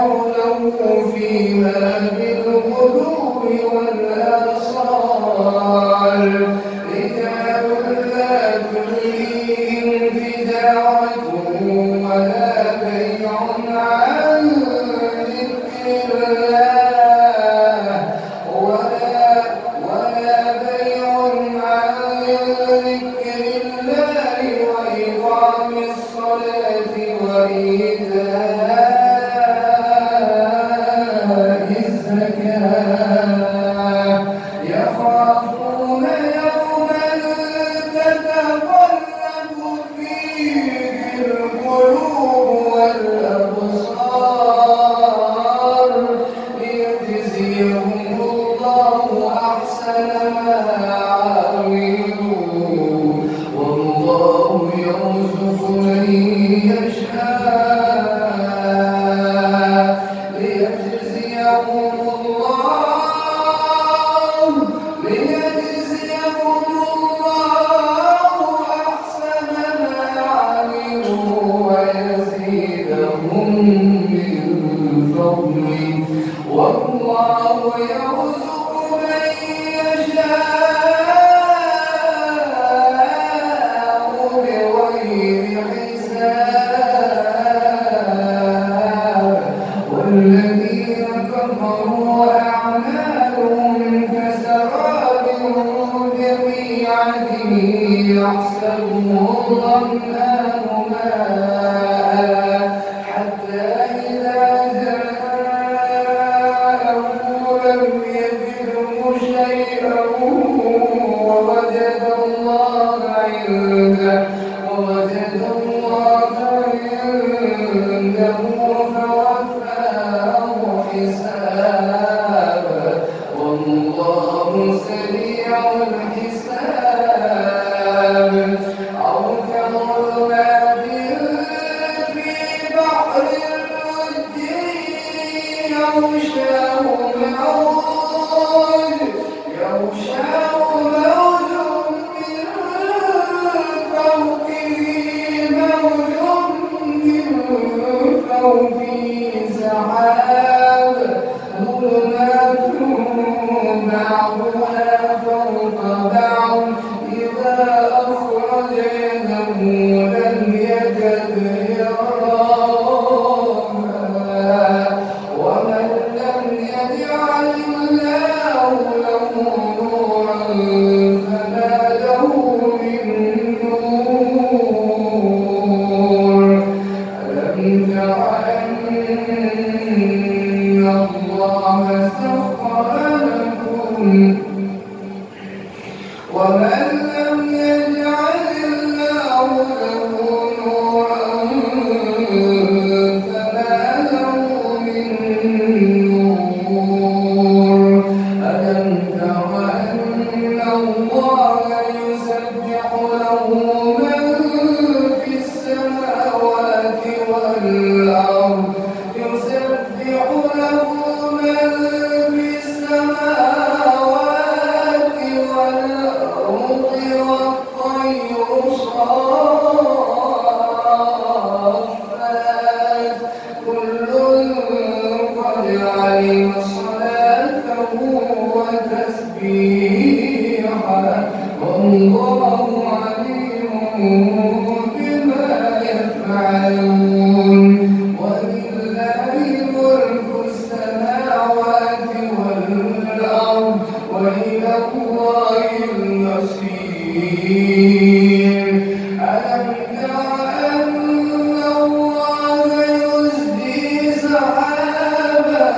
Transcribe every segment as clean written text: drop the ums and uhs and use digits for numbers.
له فيها بالغدو والآصال رجال لا تلهيهم تجارة ولا بيع عن ذكر الله ولا بيع عن ذكر الله وإقام الصلاة وإيتاء الزكاة يخافون يوما تتقلب فيه القلوب والأبصار ليجزيهم الله أحسن ما عملوا والله يرزق من يشاء ليجزيهم الله أحسن ما عملوا ويزيدهم من فضله والله يرزق من يشاء بغير حساب والذين كفروا أعمالهم كسراب بقيعة يحسبه الظمآن ماء حتى إذا جاءه لم يجده شيئا ووجد الله عنده فوفاه حسابه والله سريع الحساب أو كظلمات في بحر اللجي يغشاه موج من فوقه سحاب ظلمات بعضها فوق بعض إذا أخرج يده لم يكد يراها ومن لم يجعل الله له نورا فما له من نور ألم تر أن الله سخر لكم ومن لم يجعل الله له نورا فما له من نور ألم تر أن الله يسبح له من في السماوات والأرض يسبح له من في السماوات والأرض والطير صافات كل قد علم صلاته وتسبيحه والله عليم بما يفعلون ولله ملك السماوات والأرض وإلى الله المصير ألم تر أن الله يزجي سحابا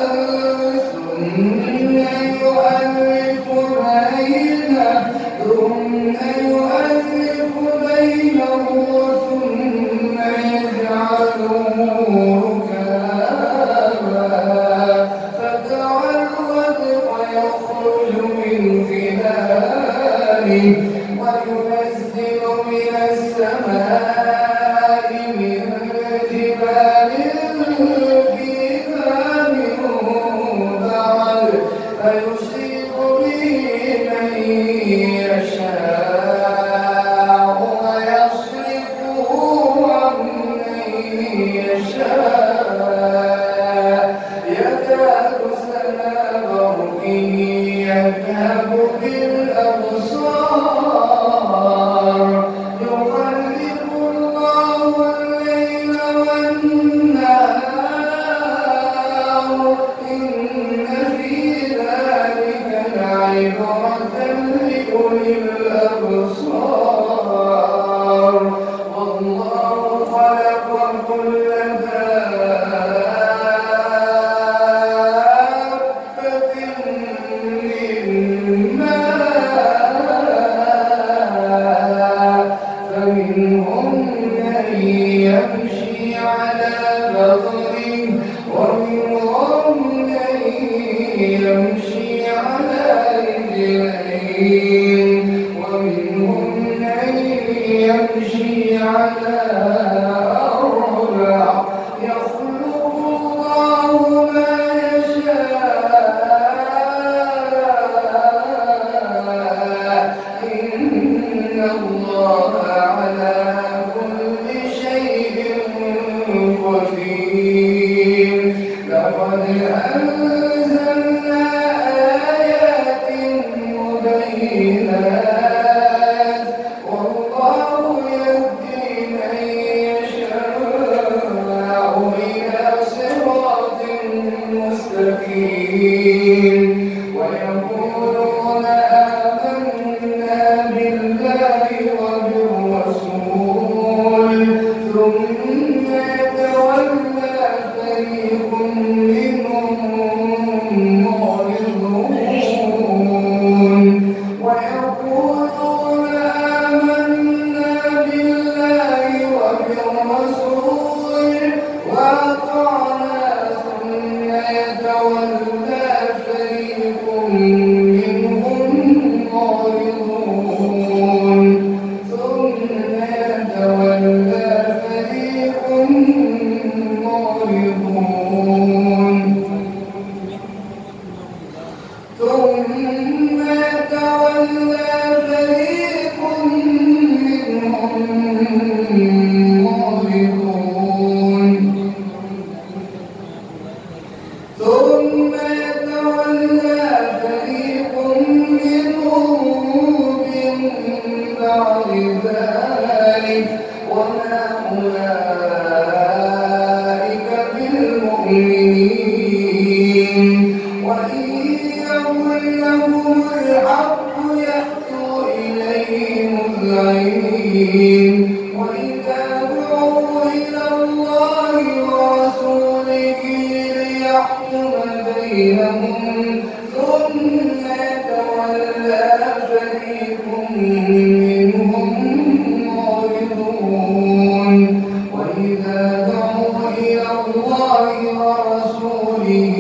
ثم يؤلف بينه ثم يجعله ركاما فترى الودق يخرج من خلاله وينزل من السماء من جبال فيها من بعد فيصيب به من يشاء ويصرفه عن من يشاء تكاد سنا برقه يذهب بالأبصار يقلب الله الليل والنهار إن في ذلك لعبرة لأولي الأبصار والله خلق كل دابة من ماء فمنهم من يمشي على بطنه ومنهم من يمشي على رجلين ومنهم من يمشي على أربع يخلق الله ما يشاء إن الله على كل شيء قدير لقد أنزلنا آيات مبينات والله يهدي من يشاء إلى صراط مستقيم ويقولون آمنا بالله وبالرسول ثم يتولى فريق منهم معرضون ويقولون آمنا بالله وبالرسول وأطعنا ثم يتولى فريق منهم معرضون ثم يتولى فريق معرضون ثم يتولى فريق منهم معرضون ثم يتولى فريق منهم من بعد ذلك وما أولئك بالمؤمنين وإن يكن لهم الحق يأتوا إليه مذعنين وإذا دعوا إلى الله ورسوله ليحكم بينهم ثم يتولى فريق منهم معرضون وإذا دعوا إلى الله ورسوله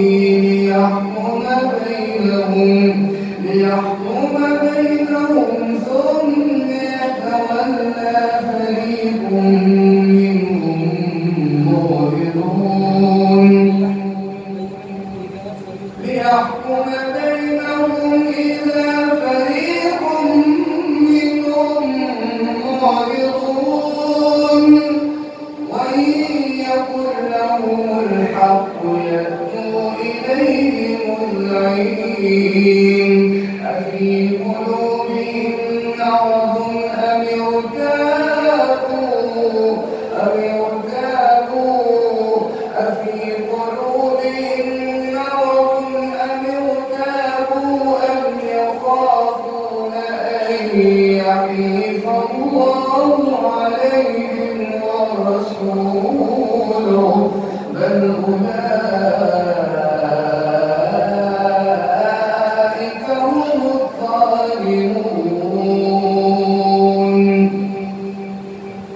ليحكم بينهم ثم يتولى فريق منهم معرضون ليحكم بينهم إذا فريق منهم معرضون وإن يكن لهم الحق يأتوا إليه مذعنين أفي قلوبهم مرض أم ارتابوا أفي قلوبهم مرض أم ارتابوا أم يخافون أن يحيف الله عليهم ورسوله بل أولئك هم الظالمون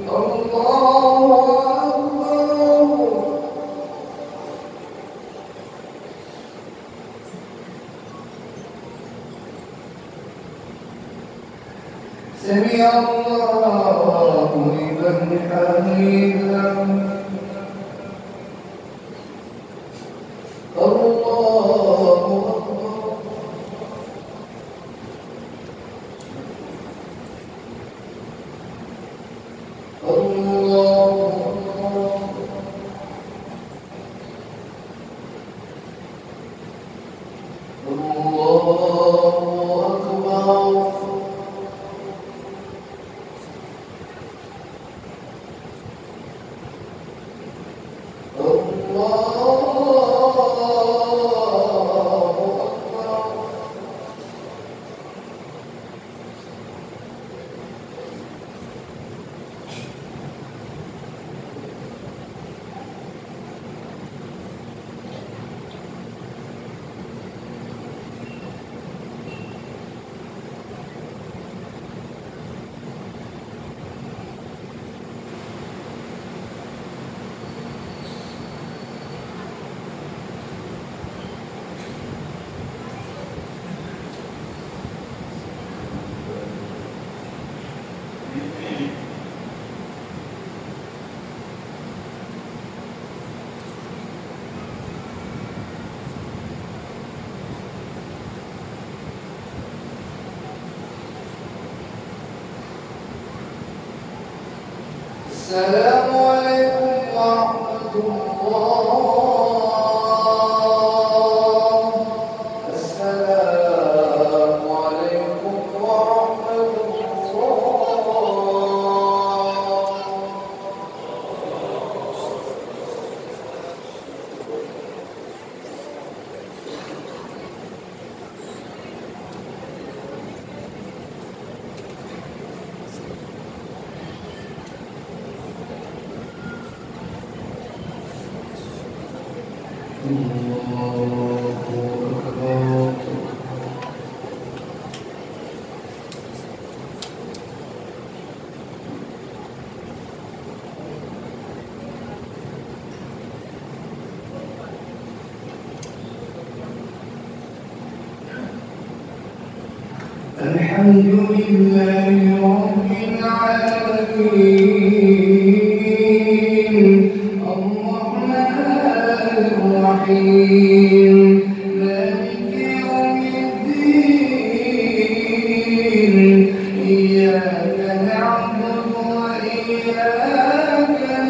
الله أكبر سمع الله لمن حمده الله أكبر الله السلام عليكم ورحمة الله. السلام عليكم ورحمة الحمد لله رب العالمين الرحمن الرحيم مالك يوم الدين إياك نعبد وإياك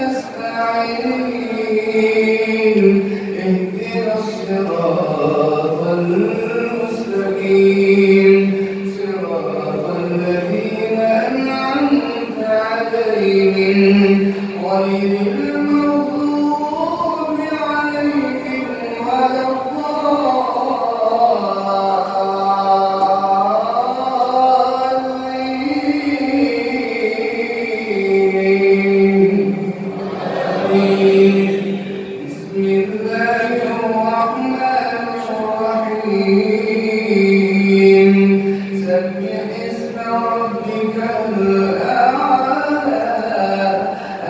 نستعين اهدنا الصراط المستقيم الذين أنعمت عليهم غير المغضوب عليهم ولا الضالين. بسم الله الرحمن الرحيم سبح اسم ربك الأعلى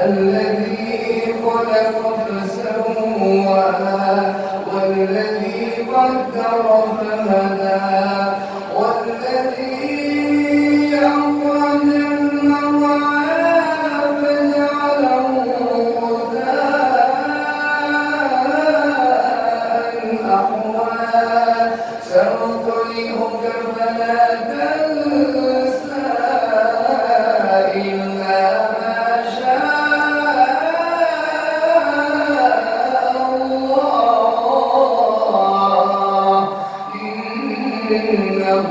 الذي خلق فسوى والذي قدر فهدى والذي أخرج المرعى فجعله غثاء أحوى سنقرئك فلا تنسى إلا ما شاء الله إنه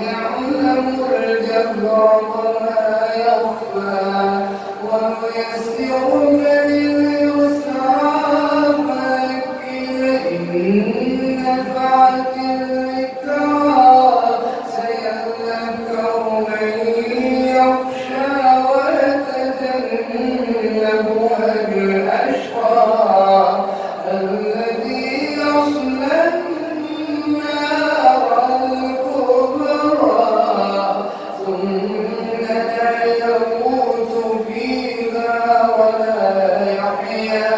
يعلم الجهر وما يخفى ونيسرك لليسرى فذكر إن نفعت الذكرى سيذكر من يخشى ويتجنبها الأشقى الذي يصلى النار الكبرى ثم لا يموت فيها ولا يحيا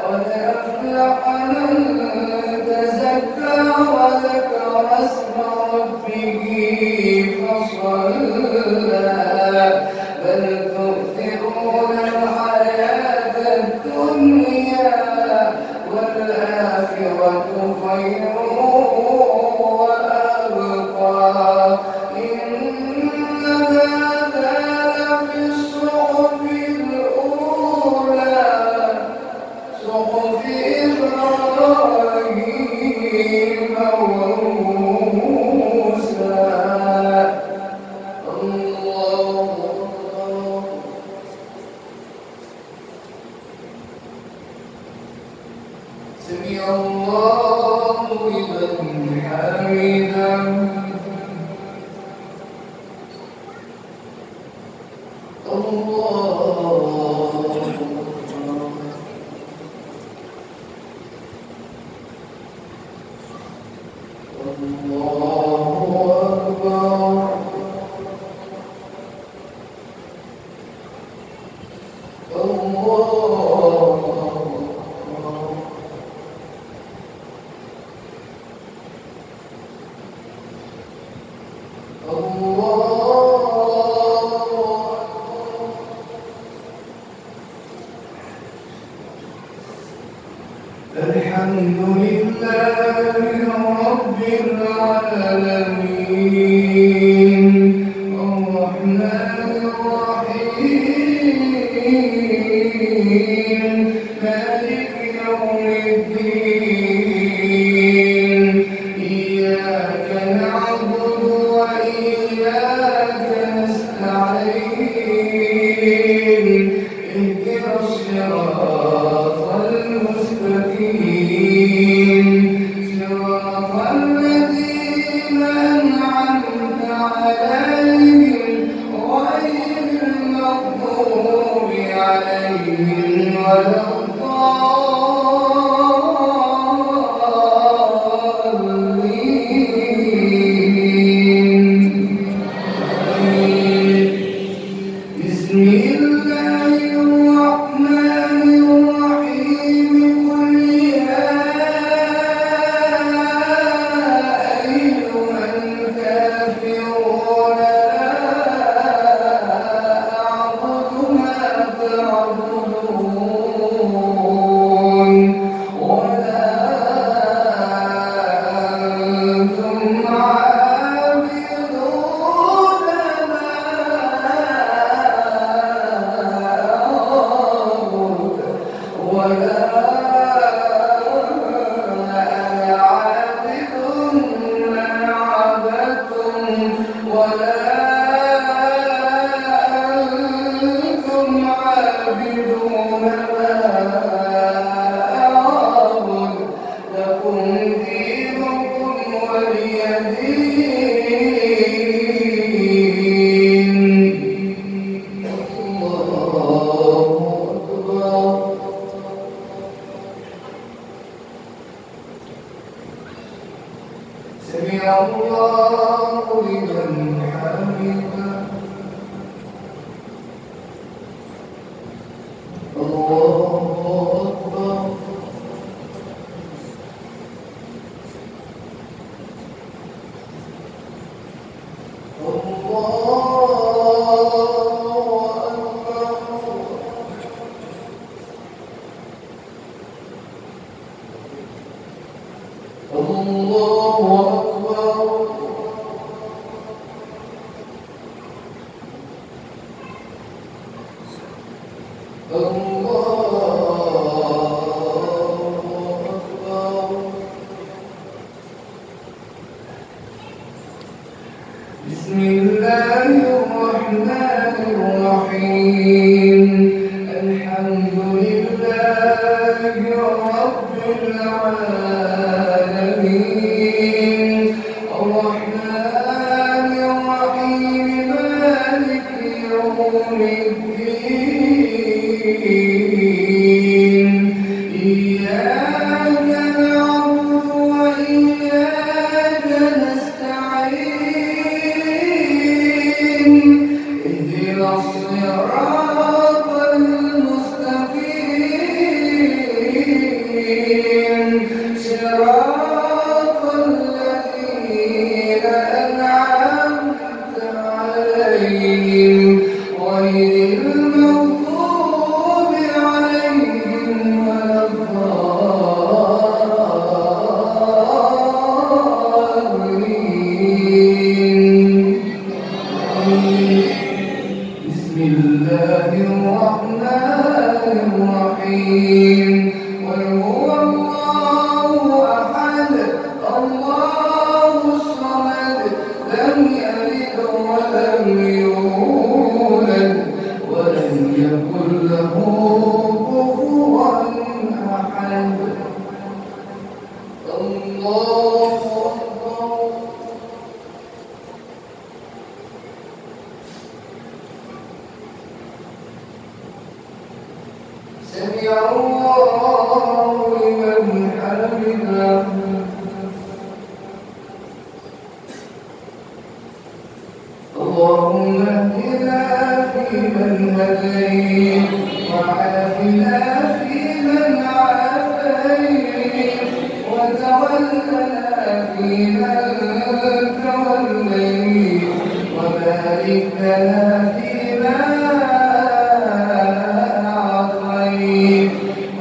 قد أفلح من تزكى وذكر اسم ربه فصلى بل تؤثرون الحياة الدنيا والآخرة خير وأبقى إن هذا لفي الصحف الأولى صحف إبراهيم وموسى. الله أكبر. سمع الله لمن حمده. الله الحمد لله رب العالمين. الرحمن الرحيم الدين إياك نعبد وإياك نستعين اهدنا الصراط المستقيم صراط الذين أنعمت عليهم غير المغضوب عليهم ولا سمع الله لمن حمده الله أكبر بسم الله الرحمن الرحيم الحمد لله رب العالمين الرحمن الرحيم مالك يوم الدين إياك نعبد وإياك نستعين اهدنا الصراط المستقيم صراط الذين أنعمت عليهم غير المغضوب عليهم ولا الضالين بسم الله الرحمن الرحيم قل هو الله أحد الله الصمد لم يلد ولم يولد ولم يكن له كفوا أحد الله أكبر سمع الله لمن حمده اللهم اهدنا فيمن هديت وعافنا فيمن عافيت وتولنا فيمن توليت وبارك لنا فيما أعطيت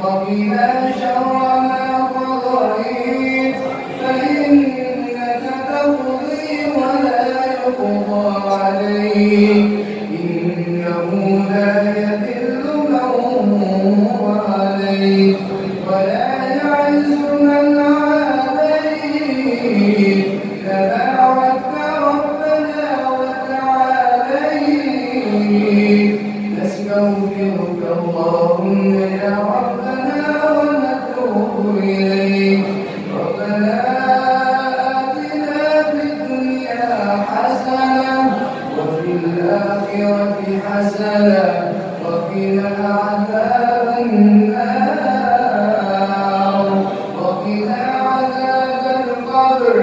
وقنا شر ما قضيت فإنك تقضي ولا يقضى عليك إنه لا يذل من هو عليك ولا من عاديت تباعدت ربنا وتعاليت نستغفرك اللهم يا ربنا ونتوب إليك ربنا آتنا في الدنيا حسنة وفي الآخرة حسنة وقنا عذاب النار وقنا عذاب القبر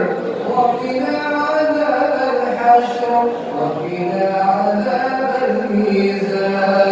وقنا عذاب الحشر وقنا عذاب الميزان